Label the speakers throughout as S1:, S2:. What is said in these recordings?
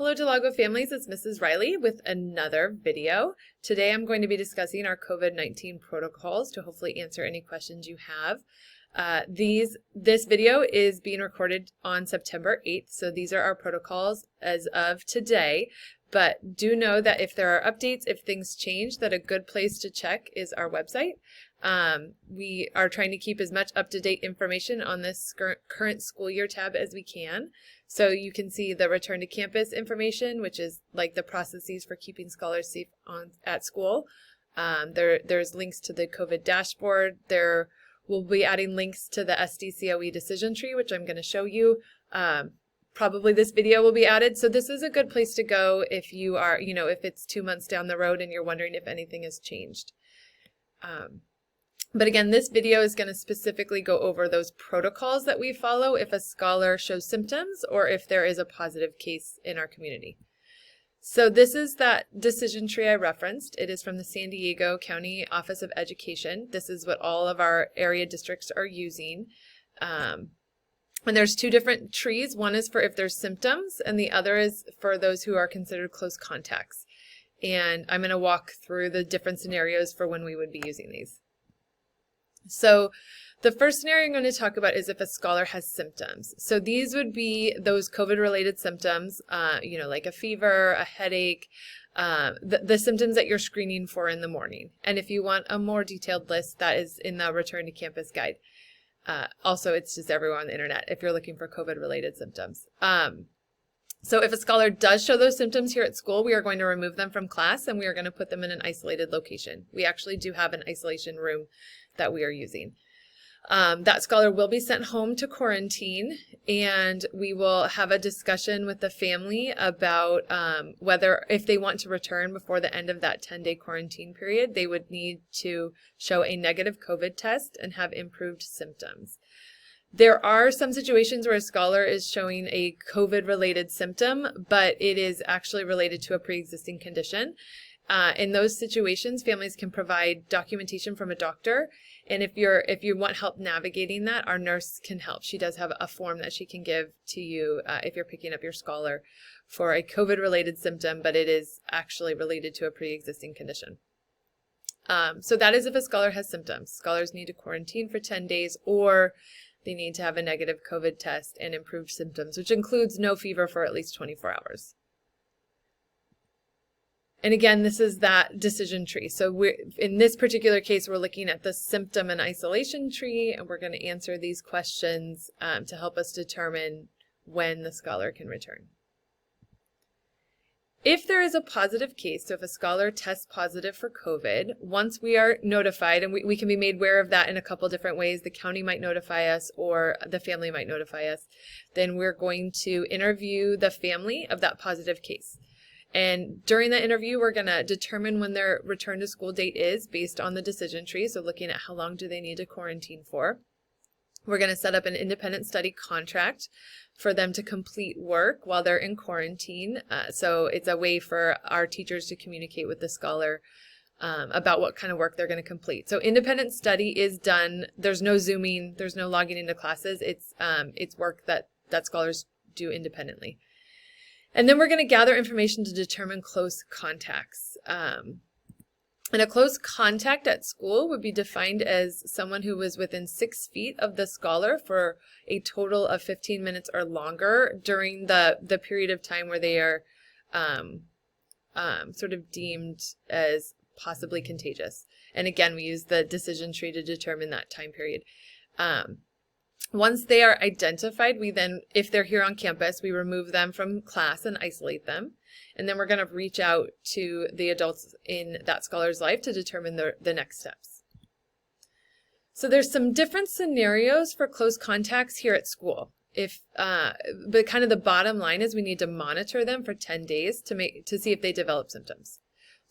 S1: Hello Delago families, it's Mrs. Riley with another video. Today I'm going to be discussing our COVID-19 protocols to hopefully answer any questions you have. This video is being recorded on September 8th, so these are our protocols as of today. But do know that if there are updates, if things change, that a good place to check is our website. We are trying to keep as much up-to-date information on this current school year tab as we can. So you can see the return to campus information, which is like the processes for keeping scholars safe at school. There's links to the COVID dashboard. There will be adding links to the SDCOE decision tree, which I'm going to show you. Probably this video will be added. So this is a good place to go if you are, if it's 2 months down the road and you're wondering if anything has changed. But again, this video is going to specifically go over those protocols that we follow if a scholar shows symptoms or if there is a positive case in our community. So this is that decision tree I referenced. It is from the San Diego County Office of Education. This is what all of our area districts are using. And there's two different trees. One is for if there's symptoms, and the other is for those who are considered close contacts. And I'm going to walk through the different scenarios for when we would be using these. So the first scenario I'm going to talk about is if a scholar has symptoms. So these would be those COVID-related symptoms, like a fever, a headache, the symptoms that you're screening for in the morning. And if you want a more detailed list, that is in the Return to Campus Guide. Also, it's just everywhere on the internet if you're looking for COVID-related symptoms. So if a scholar does show those symptoms here at school, we are going to remove them from class and we are going to put them in an isolated location. We actually do have an isolation room that we are using. That scholar will be sent home to quarantine, and we will have a discussion with the family about whether, if they want to return before the end of that 10-day quarantine period, they would need to show a negative COVID test and have improved symptoms. There are some situations where a scholar is showing a COVID-related symptom, but it is actually related to a pre-existing condition. In those situations, families can provide documentation from a doctor, and if you want help navigating that, our nurse can help. She does have a form that she can give to you if you're picking up your scholar for a COVID-related symptom, but it is actually related to a pre-existing condition. So that is if a scholar has symptoms. Scholars need to quarantine for 10 days, or they need to have a negative COVID test and improved symptoms, which includes no fever for at least 24 hours. And again, this is that decision tree. So in this particular case, we're looking at the symptom and isolation tree, and we're going to answer these questions to help us determine when the scholar can return. If there is a positive case, so if a scholar tests positive for COVID, once we are notified, and we can be made aware of that in a couple different ways, the county might notify us or the family might notify us, then we're going to interview the family of that positive case. And during that interview, we're going to determine when their return to school date is based on the decision tree. So looking at how long do they need to quarantine for. We're going to set up an independent study contract for them to complete work while they're in quarantine. So it's a way for our teachers to communicate with the scholar about what kind of work they're going to complete. So independent study is done. There's no Zooming. There's no logging into classes. It's work that scholars do independently. And then we're going to gather information to determine close contacts. And a close contact at school would be defined as someone who was within 6 feet of the scholar for a total of 15 minutes or longer during the period of time where they are sort of deemed as possibly contagious. And again, we use the decision tree to determine that time period. Once they are identified, we then, if they're here on campus, we remove them from class and isolate them. And then we're going to reach out to the adults in that scholar's life to determine the next steps. So there's some different scenarios for close contacts here at school. But kind of the bottom line is we need to monitor them for 10 days to see if they develop symptoms.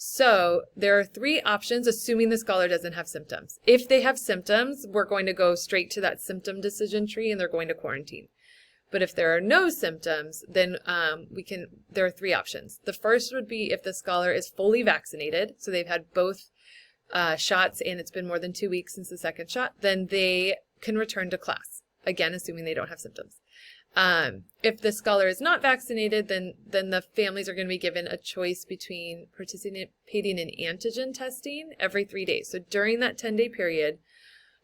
S1: So there are 3 options, assuming the scholar doesn't have symptoms. If they have symptoms, we're going to go straight to that symptom decision tree and they're going to quarantine. But if there are no symptoms, then there are 3 options. The first would be if the scholar is fully vaccinated, so they've had both shots and it's been more than 2 weeks since the second shot, then they can return to class, again, assuming they don't have symptoms. If the scholar is not vaccinated, then the families are going to be given a choice between participating in antigen testing every 3 days. So during that 10-day period,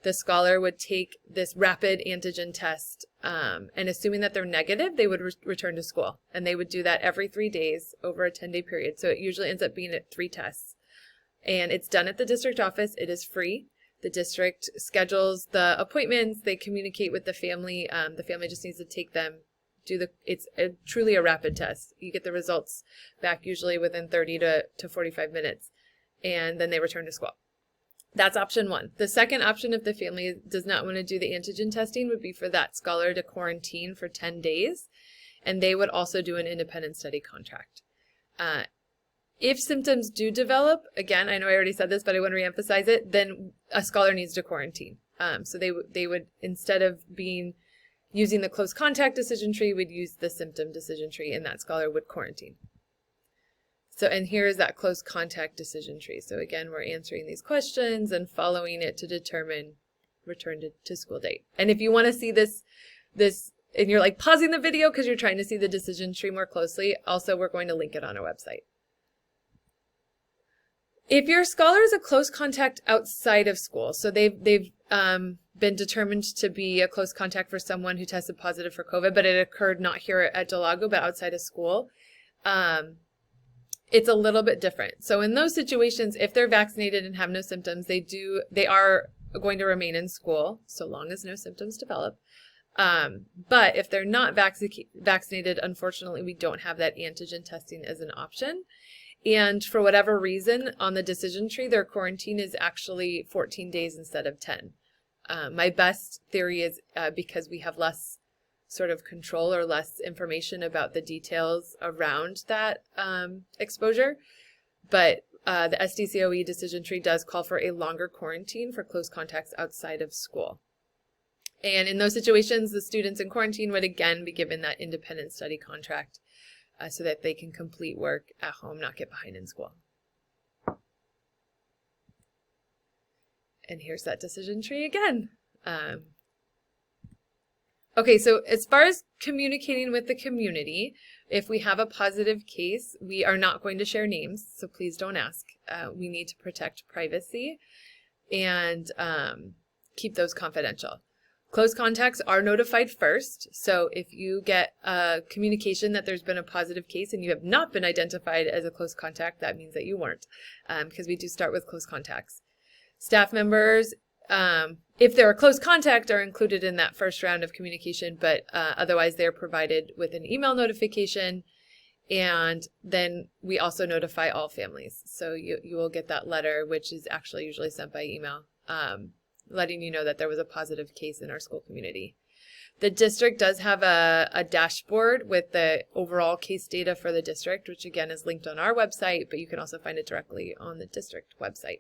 S1: the scholar would take this rapid antigen test, and assuming that they're negative, they would return to school. And they would do that every 3 days over a 10-day period. So it usually ends up being at 3 tests. And it's done at the district office. It is free. The district schedules the appointments. They communicate with the family. The family just needs to take them, it's truly a rapid test. You get the results back usually within 30 to 45 minutes, and then they return to school. That's option one. The second option, if the family does not want to do the antigen testing, would be for that scholar to quarantine for 10 days, and they would also do an independent study contract. If symptoms do develop, again, I know I already said this, but I want to reemphasize it, then a scholar needs to quarantine. So they would, instead of using the close contact decision tree, would use the symptom decision tree, and that scholar would quarantine. So, and here is that close contact decision tree. So again, we're answering these questions and following it to determine return to school date. And if you want to see this, and you're like pausing the video because you're trying to see the decision tree more closely, also we're going to link it on our website. If your scholar is a close contact outside of school, so they've been determined to be a close contact for someone who tested positive for COVID, but it occurred not here at Del Lago, but outside of school, it's a little bit different. So in those situations, if they're vaccinated and have no symptoms, they are going to remain in school so long as no symptoms develop. But if they're not vaccinated, unfortunately, we don't have that antigen testing as an option. And for whatever reason, on the decision tree, their quarantine is actually 14 days instead of 10. My best theory is because we have less sort of control or less information about the details around that exposure. But the SDCOE decision tree does call for a longer quarantine for close contacts outside of school. And in those situations, the students in quarantine would again be given that independent study contract so that they can complete work at home, not get behind in school. And here's that decision tree again. Okay, so as far as communicating with the community, if we have a positive case, we are not going to share names, so please don't ask. We need to protect privacy and keep those confidential. Close contacts are notified first, so if you get a communication that there's been a positive case and you have not been identified as a close contact, that means that you weren't, because we do start with close contacts. Staff members, if they're a close contact, are included in that first round of communication, but otherwise they're provided with an email notification, and then we also notify all families. So you will get that letter, which is actually usually sent by email, letting you know that there was a positive case in our school community. The district does have a dashboard with the overall case data for the district, which again is linked on our website, but you can also find it directly on the district website.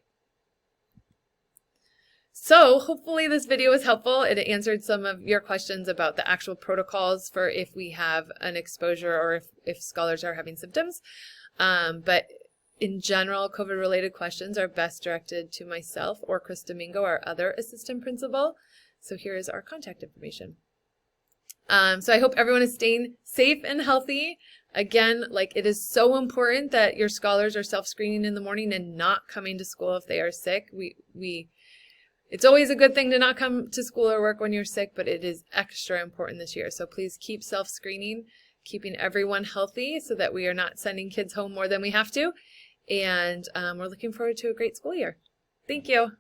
S1: So hopefully this video was helpful. It answered some of your questions about the actual protocols for if we have an exposure or if scholars are having symptoms. But in general, COVID-related questions are best directed to myself or Chris Domingo, our other assistant principal. So here is our contact information. So I hope everyone is staying safe and healthy. Again, it is so important that your scholars are self-screening in the morning and not coming to school if they are sick. It's always a good thing to not come to school or work when you're sick, but it is extra important this year. So please keep self-screening, keeping everyone healthy so that we are not sending kids home more than we have to. And we're looking forward to a great school year. Thank you.